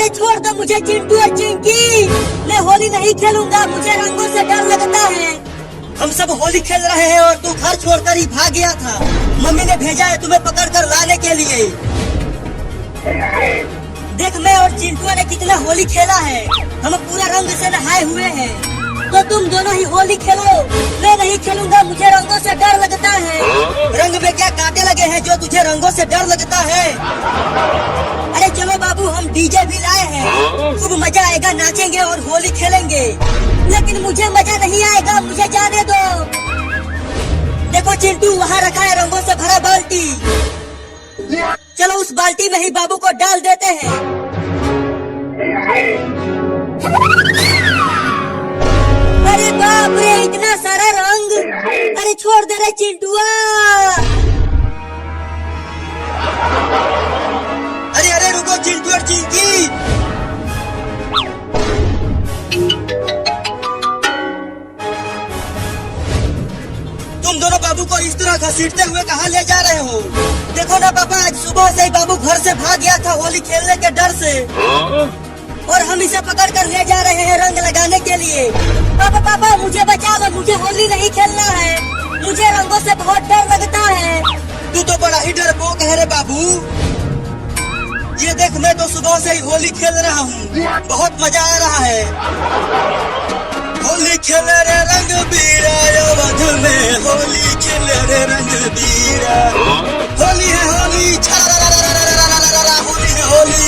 अरे छोड़ दो मुझे चिंटू और चिंकी, मैं होली नहीं खेलूंगा, मुझे रंगों से डर लगता है। हम सब होली खेल रहे हैं और तू घर छोड़कर ही भाग गया था। मम्मी ने भेजा है तुम्हें पकड़कर लाने के लिए। देख मैं और चिंटू ने कितना होली खेला है, हम पूरा रंग से नहाए हुए हैं। तो तुम दोनों ही होली खेलो, मैं नहीं खेलूंगा, मुझे रंगों से डर लगता है। रंग में क्या कांटे लगे हैं जो तुझे रंगों से डर लगता है? अरे चलो बाबू, हम डीजे भी लाए हैं, खूब मजा आएगा, नाचेंगे और होली खेलेंगे। लेकिन मुझे मजा नहीं आएगा, मुझे जाने दो। देखो चिंटू, वहाँ रखा है रंगों से भरा बाल्टी, चलो उस बाल्टी में ही बाबू को डाल देते हैं। अरे बाप रे, इतना सारा रंग! अरे छोड़ दे रे चिंटुआ! अरे अरे रुको चिंटू और चिंकी, तुम दोनों बाबू को इस तरह घसीटते हुए कहाँ ले जा रहे हो? देखो ना पापा, आज सुबह से ही बाबू घर से भाग गया था होली खेलने के डर से, और हम इसे पकड़ कर ले जा रहे हैं रंग लगाने के लिए। पापा पापा, मुझे बचा लो, मुझे होली नहीं खेलना है, मुझे रंगों से बहुत डर लगता है। तू तो बड़ा ही डरपोक है रे बाबू। ये देख, मैं तो सुबह से ही होली खेल रहा हूँ, बहुत मजा आ रहा है। होली खेले रे रंग बीरा, अवध में होली खेले रे रंग बीरा। होली है होली, छारा होली है होली।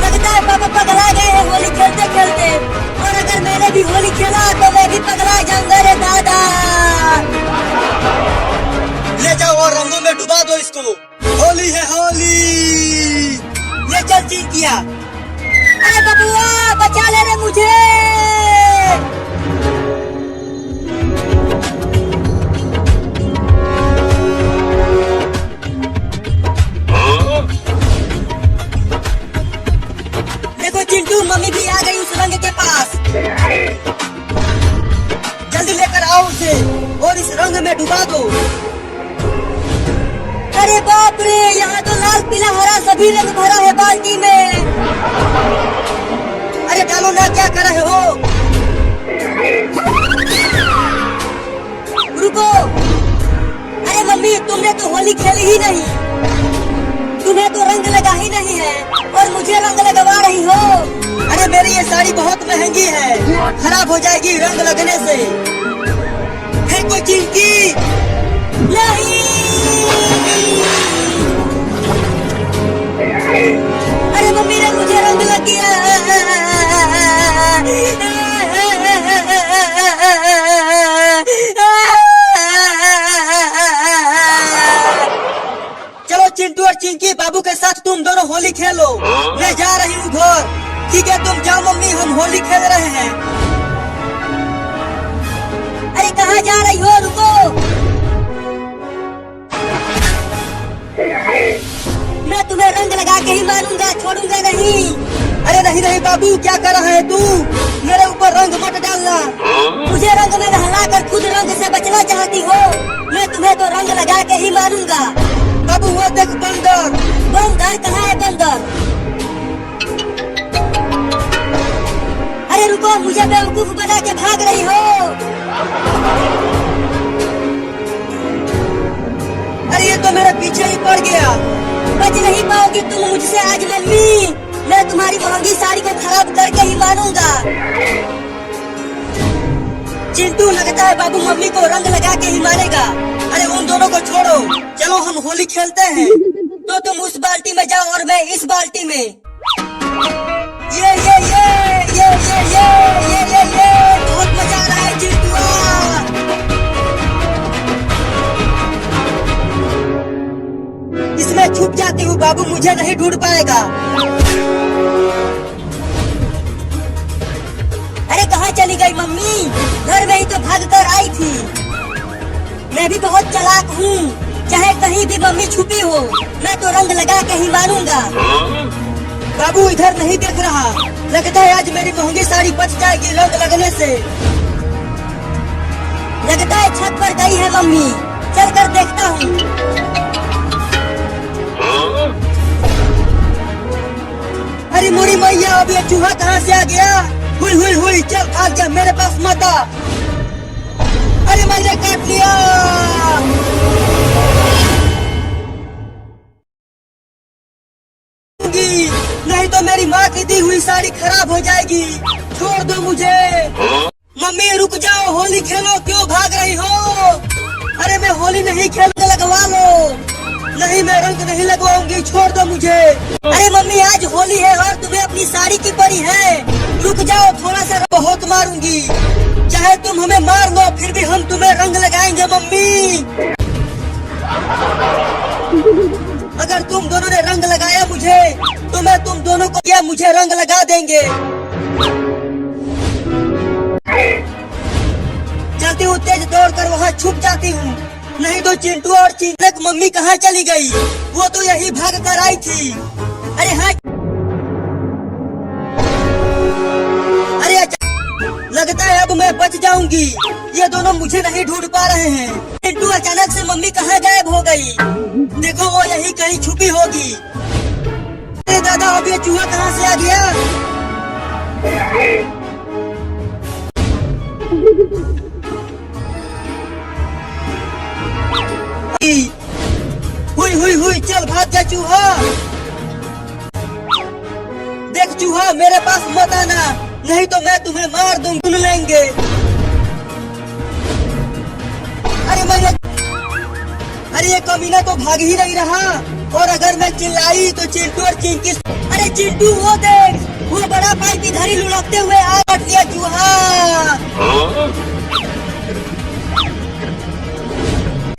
लगता है पापा पगला गए हैं होली खेलते खेलते, और अगर मैंने भी होली खेला तो मैं भी पगला जाऊंगा रे दादा। ले जाओ और रंगों में डुबा दो इसको। होली है होली। ले चल चिंकिया। अरे बबुआ, बचा ले रे मुझे। देखो चिंटू, मम्मी भी आ गई उस रंग के पास, जल्दी लेकर आओ उसे और इस रंग में डुबा दो। अरे बाप रे, यहाँ तो लाल पीला हरा सभी रंग भरा है बाल्टी में। अरे डालो ना, क्या कर रहे हो? रुको। अरे मम्मी, तुमने तो होली खेली ही नहीं, तुम्हें तो रंग लगा ही नहीं है, और मुझे रंग लगवा रही हो। अरे मेरी ये साड़ी बहुत महंगी है, खराब हो जाएगी रंग लगने से। है कोई चिंकी? नहीं। अरे मम्मी ने मुझे रंग लग गया। चलो चिंटू और चिंकी, बाबू के साथ तुम दोनों होली खेलो। मैं जा रही हूँ घर। ठीक है, तुम जाओ मम्मी, हम होली खेल रहे हैं। अरे कहाँ जा रही हो? रुको। मैं तुम्हें रंग लगा के ही मारूंगा, छोड़ूंगा नहीं। अरे नहीं नहीं बाबू, क्या कर रहा है तू? मेरे ऊपर रंग मत डालना। मुझे रंग में नहला कर खुद रंग से बचना चाहती हो? मैं तुम्हें तो रंग लगा के ही मारूंगा। बाबू वो देख बंदर। बंदर? कहाँ है बंदर? अरे रुको, मुझे बेवकूफ बना के भाग रही हो। अरे ये तो मेरे पीछे ही पड़ गया। बच नहीं पाओगी तुम मुझसे आज मम्मी, मैं तुम्हारी महंगी साड़ी को खराब करके ही मानूंगा। चिंटू, लगता है बाबू मम्मी को रंग लगा के ही मारेगा। अरे उन दोनों को छोड़ो, चलो हम होली खेलते हैं। तो तुम उस बाल्टी में जाओ और मैं इस बाल्टी में। ये बहुत मजा आ रहा है चिंटुआ। इसमें छुप जाती हूँ, बाबू मुझे नहीं ढूंढ पाएगा। अरे कहाँ चली गई मम्मी? घर में ही तो भाग कर आई थी। मैं भी बहुत चालाक हूँ, चाहे कहीं भी मम्मी छुपी हो, मैं तो रंग लगा के ही मारूंगा। बाबू इधर नहीं देख रहा, लगता है आज मेरी महंगी साड़ी बच जाएगी रंग लगने से। लगता है छत पर गई है मम्मी, चल कर देखता हूँ। अब ये चूहा कहाँ से आ गया? हुई हुई हुई, चल भाग जा, मेरे पास मत आ। अरे मैंने काट लिया। नहीं तो मेरी माँ की दी हुई साड़ी खराब हो जाएगी। छोड़ दो मुझे। मम्मी रुक जाओ, होली खेलो, क्यों भाग रही हो? अरे मैं होली नहीं खेलने, लगवा लो। नहीं, मैं रंग नहीं लगवाऊंगी, छोड़ दो मुझे। अरे मम्मी आज होली है और तुम्हें अपनी साड़ी की पड़ी है। रुक जाओ थोड़ा सा, बहुत मारूंगी। चाहे तुम हमें मार लो, फिर भी हम तुम्हें रंग लगाएंगे मम्मी। अगर तुम दोनों ने रंग लगाया मुझे, तो मैं तुम दोनों को क्या मुझे रंग लगा देंगे। चलती हूँ, तेज दौड़ कर वहाँ छुप जाती हूँ। नहीं तो चिंटू और चिंटक मम्मी कहाँ चली गई? वो तो यही भाग कर आई थी। अरे हाँ, अरे लगता है अब मैं बच जाऊंगी। ये दोनों मुझे नहीं ढूंढ पा रहे हैं। चिंटू अचानक से मम्मी कहाँ गायब हो गई? देखो वो यही कहीं छुपी होगी। अरे दादा, अब ये चूहा कहाँ से आ गया? हुई हुई हुई, चल भाग जा चूहा। देख चूहा, मेरे पास मत आना, नहीं तो मैं तुम्हें मार दूं, सुन लेंगे। अरे ये कमीना तो भाग ही नहीं रहा, और अगर मैं चिल्लाई तो चिंटू और चिंकी। अरे चिंटू वो देख, वो बड़ा पाइप इधर ही लुढ़कते हुए आ लिया चूहा।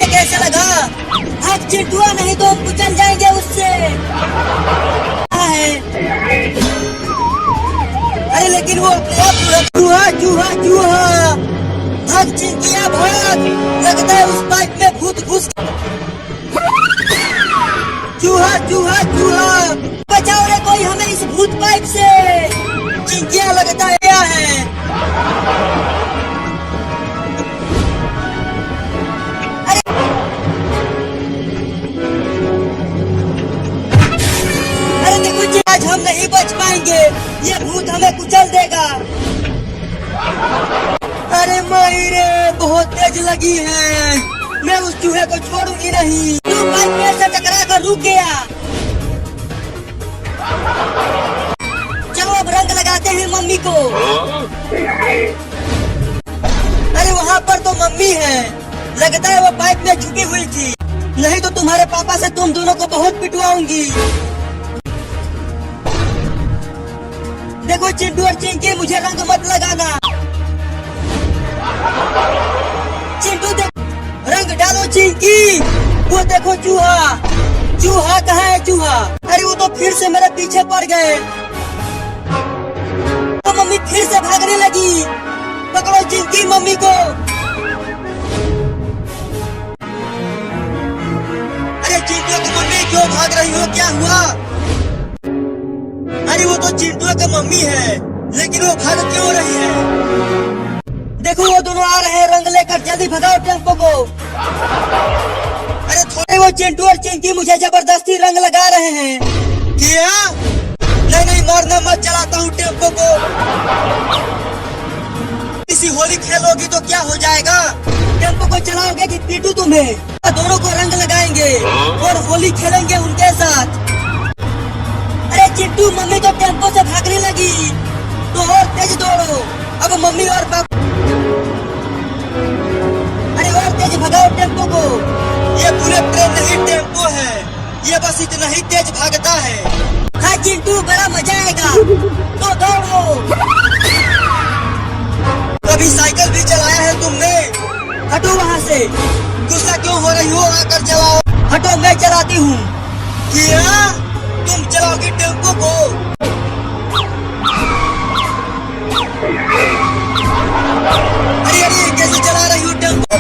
कैसा लगा? भाग चिंटुआ, नहीं तो हम कुचल जाएंगे उससे। अरे लेकिन वो अपने आप चूहा चूहा चूहा, भाग चिंकिया भाग। लगता है उस पाइप में भूत घुस। चूहा चूहा चूहा, बचाओ रे कोई हमें इस भूत पाइप से। चिंकिया लगता है क्या है? अरे देखो, आज हम नहीं बच पाएंगे, ये भूत हमें कुचल देगा। अरे मायरे, बहुत तेज लगी है, मैं उस चूहे को छोड़ूंगी नहीं। तू पाइप में से टकरा कर रुक गया। चलो अब रंग लगाते हैं मम्मी को। अरे वहाँ पर तो मम्मी है, लगता है वो पाइप में छुपी हुई थी। नहीं तो तुम्हारे पापा से तुम दोनों को बहुत पिटवाऊंगी। देखो चिंटू और चिंकी, मुझे रंग मत लगाना। चिंटू देख, रंग डालो चिंकी। वो देखो चूहा, चूहा कहाँ है चूहा? अरे वो तो फिर से मेरे पीछे पड़ गए। तो मम्मी फिर से भागने लगी। पकड़ो चिंकी मम्मी को। अरे चिंटू की मम्मी, क्यों भाग रही हो? क्या हुआ? अरे वो तो चिंटू की मम्मी है, लेकिन वो भाग क्यों रही है? देखो वो दोनों आ रहे हैं रंग लेकर, जल्दी भगाओ टेम्पो को। अरे थोड़े वो चिंटू और चिंकी मुझे जबरदस्ती रंग लगा रहे हैं। क्या? नहीं नहीं, मारना मत, चलाता हूँ टेम्पो को। इसी होली खेलोगी तो क्या हो जाएगा? टेम्पो को चलाओगे कि पीटू तुम्हें? दोनों को रंग लगाएंगे और होली खेलेंगे उनके साथ। अरे चिंटू, मम्मी तो टेम्पो से भागने लगी, तो और तेज दौड़ो। अब मम्मी और पापा, अरे और तेज भगाओ टेम्पो को। ये बुलेट ट्रेन नहीं टेम्पो है, ये बस इतना ही तेज भागता है। हाँ चिंटू, बड़ा मजा आएगा, तो दौड़ो। कभी साइकिल भी चलाया है तुमने? हटो वहाँ से, गुस्सा क्यों हो रही हो? आकर चलाओ। हटो, मैं चलाती हूँ। क्या तुम चलाओगी टेम्पो को? अरे अरे, कैसे चला रही हो टेम्पो?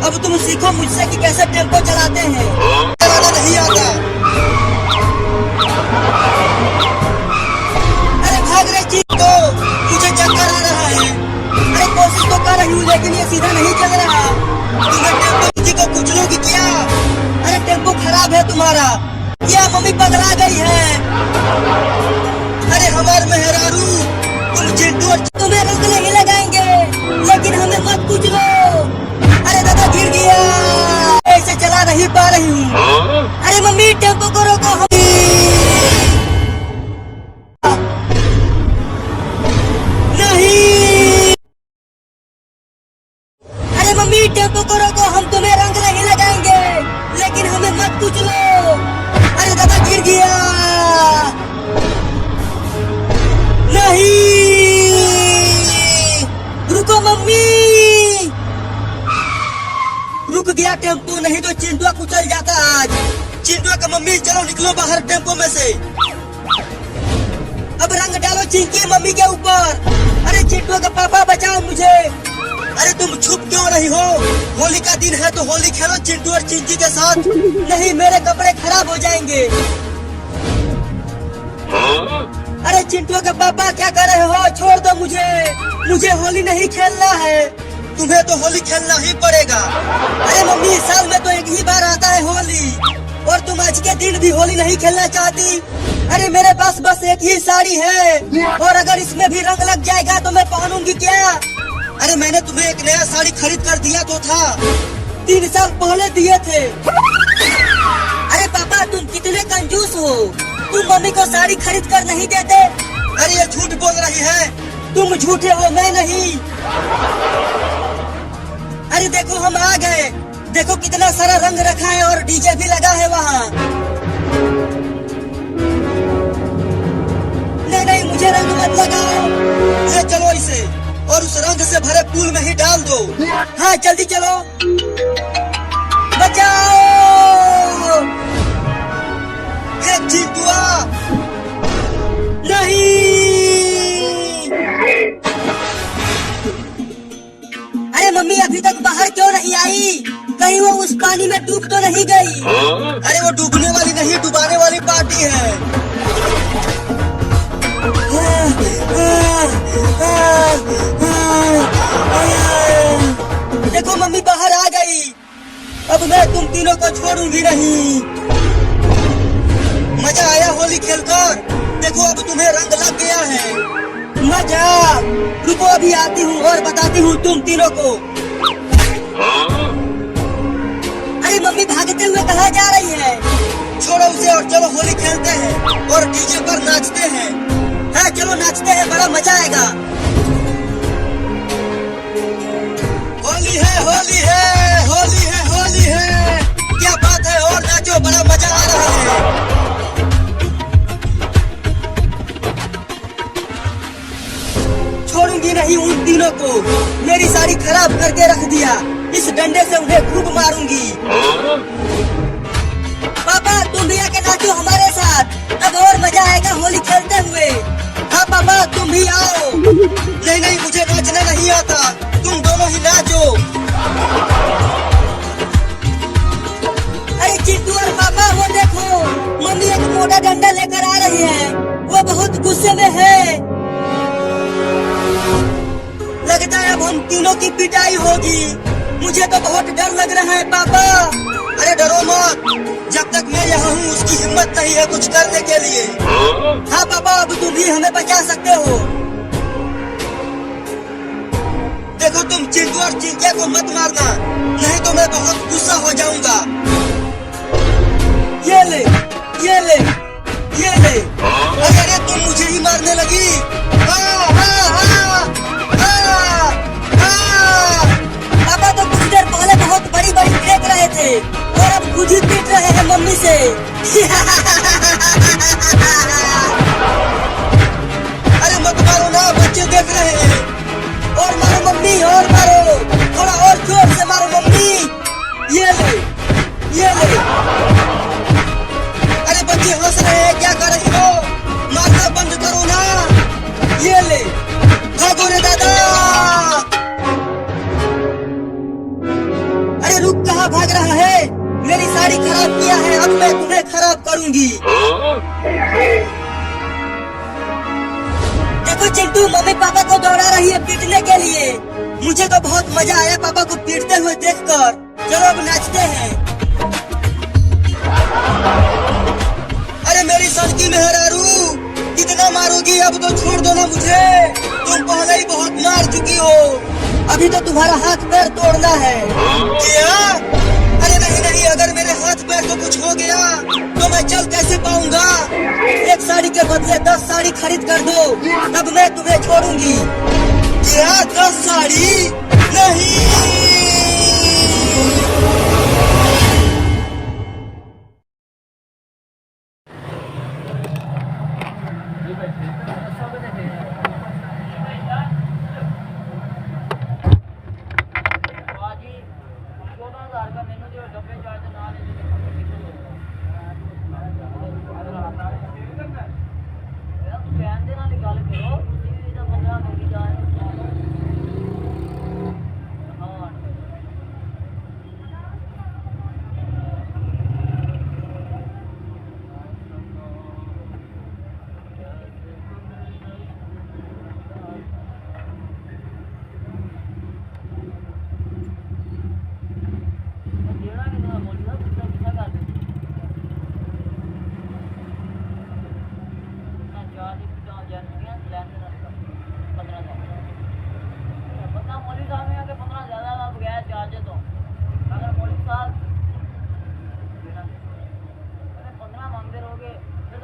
अब तुम सीखो मुझसे कि कैसे टेम्पो चलाते हैं। चलाना नहीं आता। अरे भाग रहे चिंटू, मुझे चक्कर आ रहा है। अरे कोशिश तो कर रही हूँ, लेकिन ये सीधा नहीं चल रहा। तुम्हें टेम्पो किसी को कुचलोगी क्या? अरे टेम्पो खराब है तुम्हारा। क्या मम्मी पगला गई है? अरे हमारे मेहरारू, तुम चिंटू और तुम्हें रंग नहीं लगाएंगे, लेकिन हमें मत पूछ लो। अरे दादा गिर गया, ऐसे चला नहीं पा रही हूँ। अरे मम्मी टेम्पो को रोको। नहीं, अरे मम्मी टेम्पो को रोको, हम तुम्हें रंग नहीं लगाएंगे, लेकिन हमें मत पूछ लो। अरे दादा गिर गया। नहीं, रुको मम्मी। रुक गया टेम्पो, नहीं तो चिंटुआ कुचल जाता आज। चिंटुआ का मम्मी चलो निकलो बाहर टेम्पो में से। अब रंग डालो चिंकी मम्मी के ऊपर। अरे चिंटुआ का पापा बचाओ मुझे। अरे तुम छुप क्यों रही हो? होली का दिन है तो होली खेलो चिंटू और चिंकी के साथ। नहीं मेरे कपड़े खराब हो जाएंगे। अरे चिंटू के पापा क्या कर रहे हो? छोड़ दो मुझे, मुझे होली नहीं खेलना है। तुम्हें तो होली खेलना ही पड़ेगा। अरे मम्मी साल में तो एक ही बार आता है होली, और तुम आज के दिन भी होली नहीं खेलना चाहती? अरे मेरे पास बस एक ही साड़ी है, और अगर इसमें भी रंग लग जाएगा तो मैं पहनूंगी क्या? अरे मैंने तुम्हें एक नया साड़ी खरीद कर दिया तो था, 3 साल पहले दिए थे। अरे पापा तुम कितने कंजूस हो, तुम मम्मी को साड़ी खरीद कर नहीं देते। अरे ये झूठ बोल रही है। तुम झूठे हो, मैं नहीं। अरे देखो हम आ गए, देखो कितना सारा रंग रखा है और डीजे भी लगा है वहाँ। नहीं नहीं मुझे रंग मत लगाओ। ले चलो इसे और उस रंग से भरे पूल में ही डाल दो। हाँ जल्दी चलो। बचाओ, एक चिंटुआ। नहीं, अरे मम्मी अभी तक बाहर क्यों नहीं आई? कहीं वो उस पानी में डूब तो नहीं गई? अरे वो डूबने वाली नहीं, डुबाने वाली पार्टी है। देखो मम्मी बाहर आ गई। अब मैं तुम तीनों को छोड़ूंगी नहीं। मजा आया होली खेलकर? देखो अब तुम्हें रंग लग गया है। मजा, रुको अभी आती हूँ और बताती हूँ तुम तीनों को। अरे मम्मी भागते हुए कहाँ जा रही है? छोड़ो उसे और चलो होली खेलते हैं और डीजे पर नाचते हैं। हाँ चलो नाचते हैं, बड़ा मजा आएगा। होली है होली है होली है होली है, क्या बात है, और नाचो, बड़ा मजा आ रहा है। छोड़ूंगी नहीं उन तीनों को, मेरी साड़ी खराब करके रख दिया, इस डंडे से उन्हें खूब मारूंगी। पापा तुम भी आके नाचो हमारे साथ, अब और मजा आएगा होली खेलते हुए। हाँ पापा तुम भी आओ। नहीं नहीं मुझे नाचना नहीं आता, तुम दोनों ही नाचो। अरे चिंटू और पापा वो देखो, मम्मी एक मोटा डंडा लेकर आ रही है, वो बहुत गुस्से में है। लगता है अब हम तीनों की पिटाई होगी। मुझे तो बहुत डर लग रहा है पापा। अरे डरो मत, जब तक मैं यहाँ हूँ उसकी हिम्मत नहीं है कुछ करने के लिए। हाँ पापा अब तुम भी हमें बचा सकते हो। देखो तुम चिंटू और चिंकिया को मत मारना, नहीं तो मैं बहुत गुस्सा हो जाऊंगा। ये ले ये ले ये ले। अरे तुम मुझे ही मारने लगी। पापा तो कुछ देर पहले बहुत बड़ी बड़ी फेंक रहे थे और अब खुद ही पीट रहे हैं मम्मी से। अरे मत मारो ना, बच्चे देख रहे हैं। और मारो मम्मी, और मारो, थोड़ा और जोर से मारो मम्मी। ये ले ये ले। अरे बच्चे हंस रहे हैं, क्या कर रही हो? मारना बंद करो ना। ये ले, भागो रे दादा। अरे रुक, कहाँ भाग रहा है? मेरी साड़ी खराब किया है, अब मैं तुम्हें खराब करूंगी। देखो चिंटू मम्मी पापा को दौड़ा रही है पीटने के लिए। मुझे तो बहुत मजा आया पापा को पीटते हुए देखकर। चलो अब नाचते हैं। मेरी सड़की मेहरारू, कितना मारोगी? अब तो छोड़ दो ना मुझे, तुम पहले ही बहुत मार चुकी हो। अभी तो तुम्हारा हाथ पैर तोड़ना है। क्या? अरे नहीं नहीं, अगर मेरे हाथ पैर को कुछ हो गया तो मैं चल कैसे पाऊंगा? एक साड़ी के बदले 10 साड़ी खरीद कर दो, तब मैं तुम्हें छोड़ूंगी। क्या 10 साड़ी? नहीं।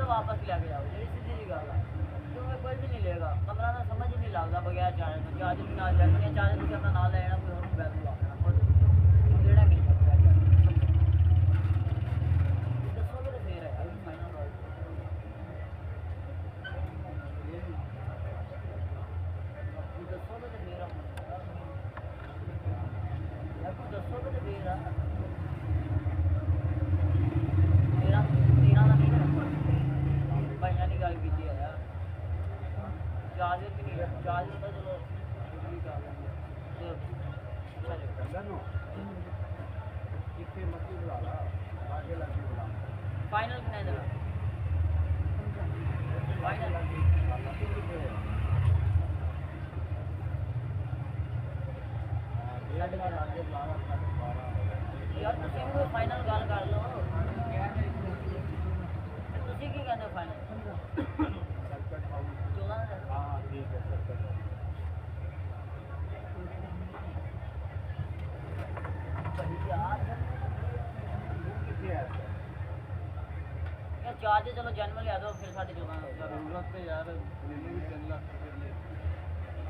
वापस लेके जाओ जी, सीधी जी गल है। क्योंकि कोई भी नहीं लेगा 15 का, समझ ही नहीं लगता बगैर चार्ज तो। चार्ज भी ना जाने, चार्ज भी अपना नाल लेना, कोई और वैल्यू आना खुद लेना कि दसोगे तो फिर है अभी फाइनल बात। दसोगे तो फिर आपको दसोगे तो फिर गल की है यार। चार्जर भी नहीं है, चार्जर तो चलो भी कर लेंगे। फाइनल कितना है फाइनल यार तुम फाइनल गल कर लो। तुम की कहते फाइनल? चार्ज चलो जनवल लिया दो फिर 14.5 जरूरत है यार। मैंने भी 3 लाख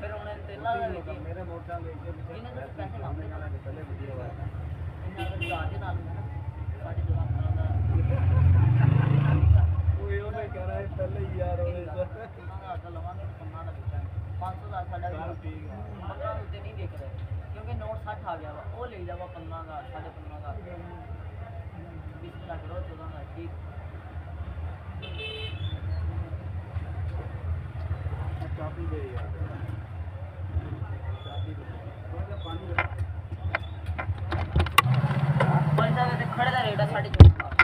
फिर उन्हें 3 लाख मेरे मोटा लेके इन्हें पैसे मांगने वाला पहले वीडियो है इन्हें अगर चार्ज ना लूं 14.5 का कोई और कह रहा है पहले ही यार और ऐसा तो लवांगे 15 का बेचा 500 का साडा ठीक है 15 उते नहीं देख रहे क्योंकि नोट 60 आ गया वो ले जावा 15 का 15.5 का 20 लाख करो 14 का ठीक। चाबी दे यार, चाबी दे पानी पैसा वैसे खड़े का रेट है 14.5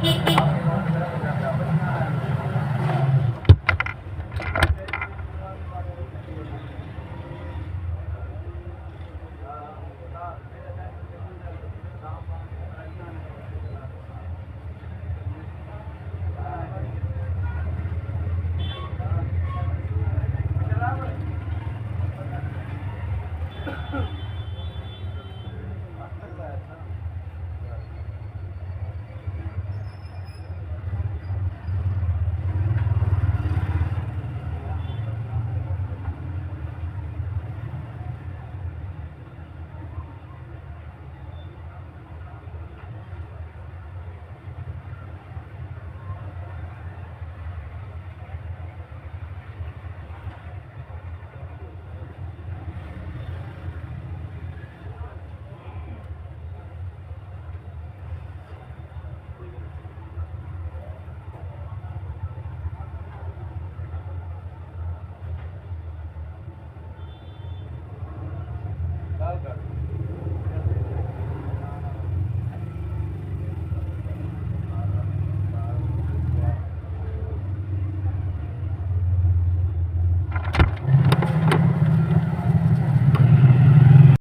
Thank you.